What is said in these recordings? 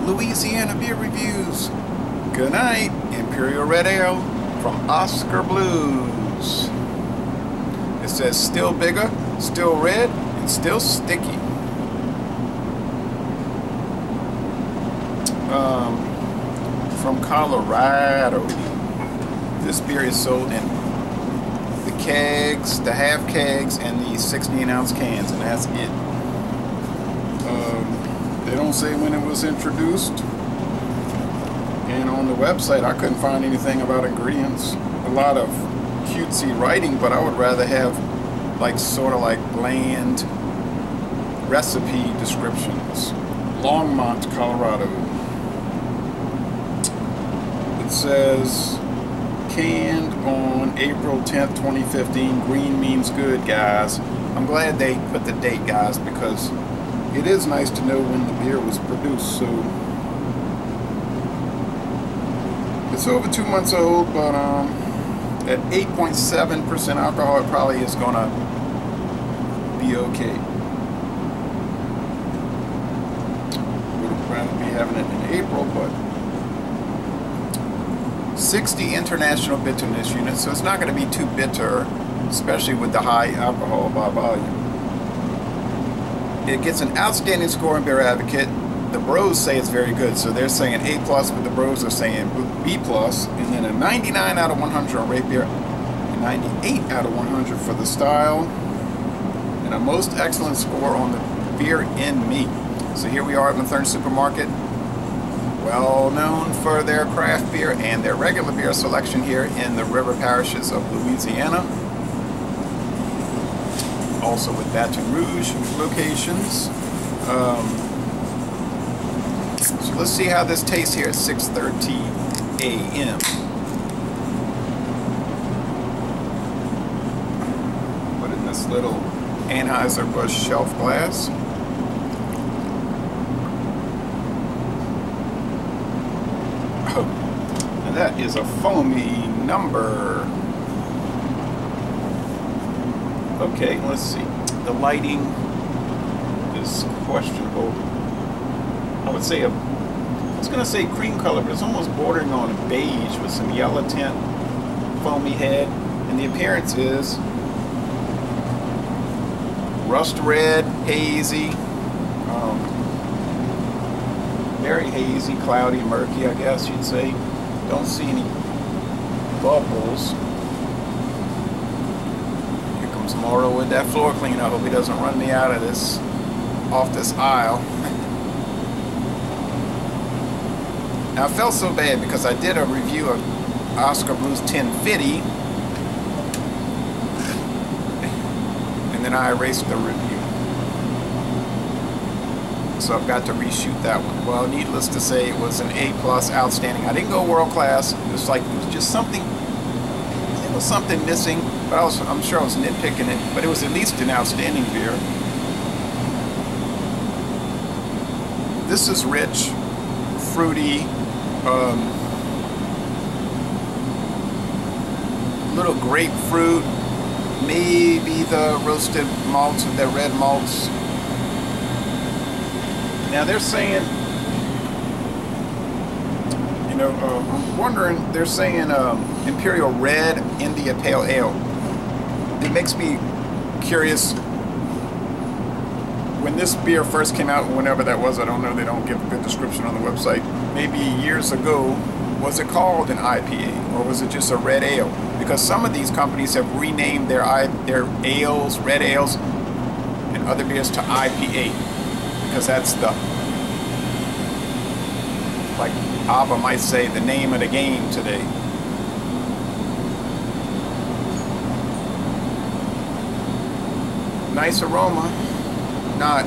Louisiana beer reviews. Good night, Imperial Red Ale from Oskar Blues. It says still bigger, still red, and still sticky. From Colorado. This beer is sold in the kegs, the half kegs, and the 16-ounce cans, and that's it. They don't say when it was introduced, and on the website I couldn't find anything about ingredients. A lot of cutesy writing, but I would rather have sort of bland recipe descriptions. Longmont, Colorado. It says canned on April 10th, 2015. Green means good, guys. I'm glad they put the date, guys, because it is nice to know when the beer was produced. So it's over 2 months old, but at 8.7% alcohol, it probably is gonna be okay. Would have rather be having it in April, but 60 international bitterness units, so it's not going to be too bitter, especially with the high alcohol by volume. It gets an outstanding score in Beer Advocate. The bros say it's very good, so they're saying A+, but the bros are saying B+, and then a 99 out of 100 on Rate Beer, a 98 out of 100 for the style, and a most excellent score on the Beer in Me. So here we are at Mathern Supermarket, well known for their craft beer and their regular beer selection here in the river parishes of Louisiana. Also with Baton Rouge locations. So let's see how this tastes here at 6:30 a.m. Put it in this little Anheuser-Busch shelf glass. And that is a foamy number. Okay, let's see. The lighting is questionable. I would say I was going to say cream color, but it's almost bordering on beige with some yellow tint, foamy head, and the appearance is rust red, hazy, very hazy, cloudy, murky, I guess you'd say. Don't see any bubbles. Here comes Mauro with that floor cleaner. I hope he doesn't run me out of this, off this aisle. Now I felt so bad because I did a review of Oskar Blues 1050, and then I erased the review. So I've got to reshoot that one. Well, needless to say, it was an A+, outstanding. I didn't go world class. It was just something. It was something missing, but I'm sure I was nitpicking it. But it was at least an outstanding beer. This is rich, fruity, little grapefruit, maybe the roasted malts, the red malts. Now they're saying, I'm wondering, they're saying Imperial Red India Pale Ale. It makes me curious. When this beer first came out, whenever that was, I don't know, they don't give a good description on the website. Maybe years ago, was it called an IPA or was it just a red ale? Because some of these companies have renamed their ales, red ales, and other beers to IPA. Because that's the, like Abba might say, the name of the game today. Nice aroma, not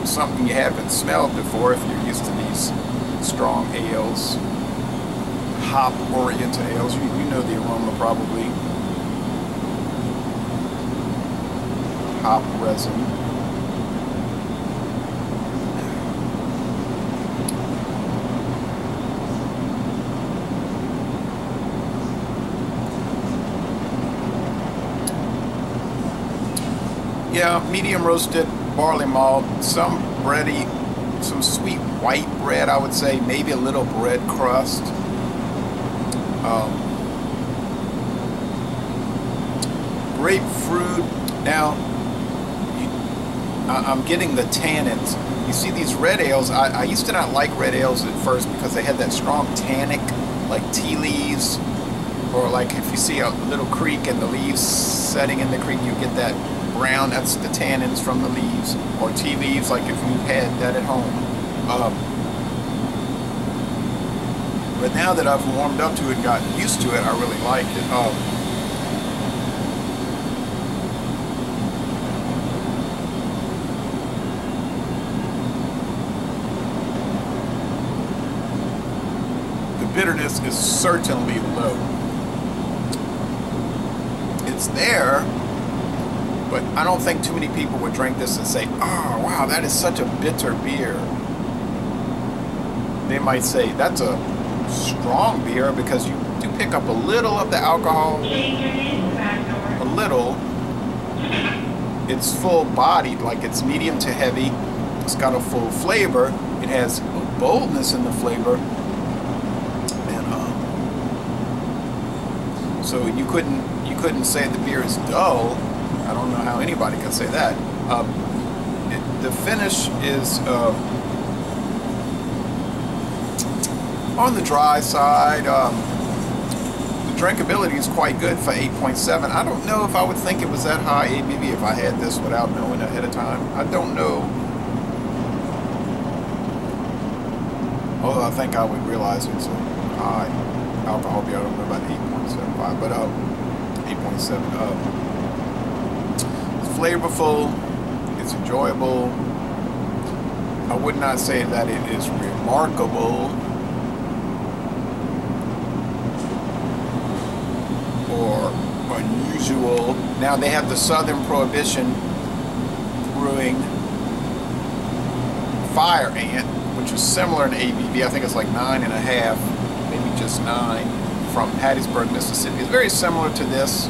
something you haven't smelled before if you're used to these strong ales, hop-oriented ales. You know the aroma probably. Hop resin. Yeah, medium roasted, barley malt, some bready, some sweet white bread, I would say, maybe a little bread crust. Grapefruit. Now, I'm getting the tannins. You see these red ales, I used to not like red ales at first because they had that strong tannic, like tea leaves, or like if you see a little creek and the leaves setting in the creek, you get that brown, that's the tannins from the leaves, or tea leaves, like if you had that at home. But now that I've warmed up to it and gotten used to it, I really like it. Bitterness is certainly low. It's there, but I don't think too many people would drink this and say, oh wow, that is such a bitter beer. They might say that's a strong beer because you do pick up a little of the alcohol, a little. It's full bodied, like it's medium to heavy. It's got a full flavor. It has boldness in the flavor. So you couldn't say the beer is dull. I don't know how anybody could say that. The finish is on the dry side. The drinkability is quite good for 8.7. I don't know if I would think it was that high ABV if I had this without knowing ahead of time. I don't know. Although I think I would realize it's a high alcohol beer. I don't know about 8.75, but 8.7. It's flavorful. It's enjoyable. I would not say that it is remarkable or unusual. Now they have the Southern Prohibition Brewing Fire Ant, which is similar in ABV. I think it's like 9.5, maybe just 9, from Hattiesburg, Mississippi. It's very similar to this,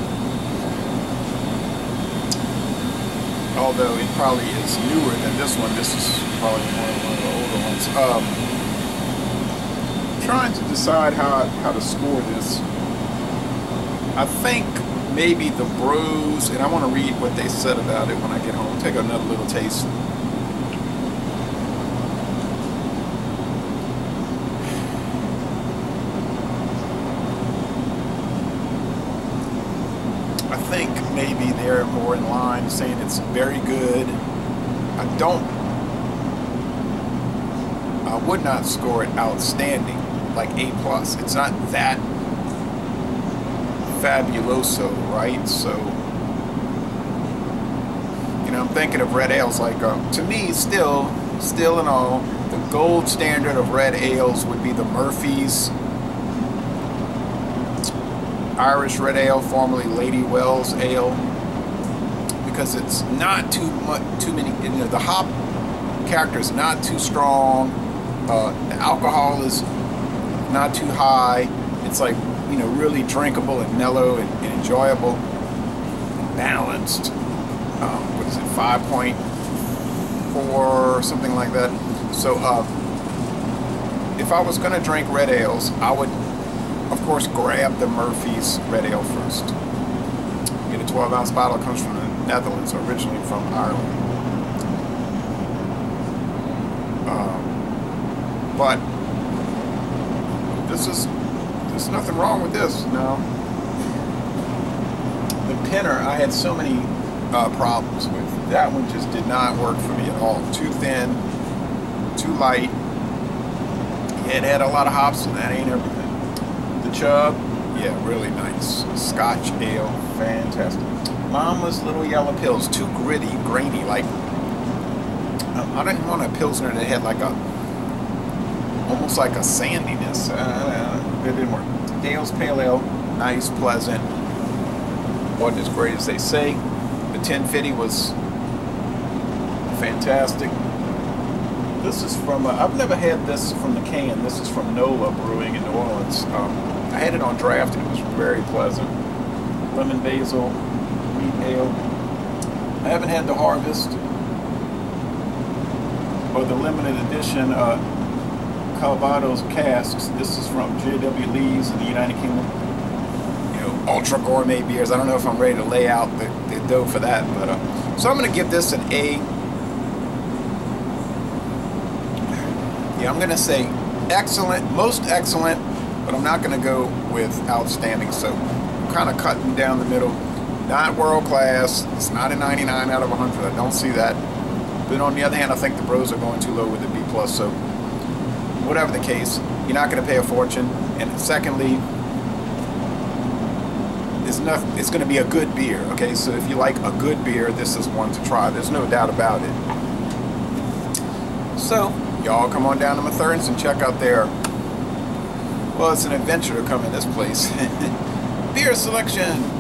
although it probably is newer than this one. This is probably one of the older ones. Trying to decide how to score this. I think maybe the Bros, and I want to read what they said about it when I get home. Take another little taste. I think maybe they're more in line saying it's very good. I would not score it outstanding, like A+. It's not that fabuloso, right? So, you know, I'm thinking of red ales like, to me, still in all, the gold standard of red ales would be the Murphy's Irish Red Ale, formerly Lady Wells Ale, because it's not too many, you know, the hop character is not too strong, the alcohol is not too high. It's like, you know, really drinkable and mellow and enjoyable and balanced. What is it, 5.4 or something like that? So if I was going to drink red ales, I would, of course, grab the Murphy's Red Ale first. Get a 12-ounce bottle. It comes from the Netherlands, originally from Ireland. But there's nothing wrong with this. No. The Pinner, I had so many problems with. That one just did not work for me at all. Too thin, too light. It had a lot of hops, and that ain't everything. The Chub, yeah, really nice. Scotch ale, fantastic. Mama's Little Yellow Pills, too gritty, grainy. Like, I didn't want a Pilsner that had like almost like a sandiness. It didn't work. Dale's Pale Ale, nice, pleasant. Wasn't as great as they say. The 1050 was fantastic. This is from, I've never had this from the can. This is from NOLA Brewing in New Orleans. I had it on draft and it was very pleasant. Lemon Basil, Wheat Ale. I haven't had the Harvest. or the limited edition Calvados casks. This is from J.W. Lee's in the United Kingdom. You know, ultra gourmet beers. I don't know if I'm ready to lay out the dough for that, but so I'm going to give this an A. Yeah, I'm going to say excellent, most excellent, but I'm not going to go with outstanding. So I'm kind of cutting down the middle. Not world class. It's not a 99 out of 100. I don't see that. But on the other hand, I think the bros are going too low with the B+. So whatever the case, you're not going to pay a fortune. And secondly, it's going to be a good beer. Okay, so if you like a good beer, this is one to try. There's no doubt about it. So y'all come on down to Matherns and check out their, well, it's an adventure to come in this place. Beer selection.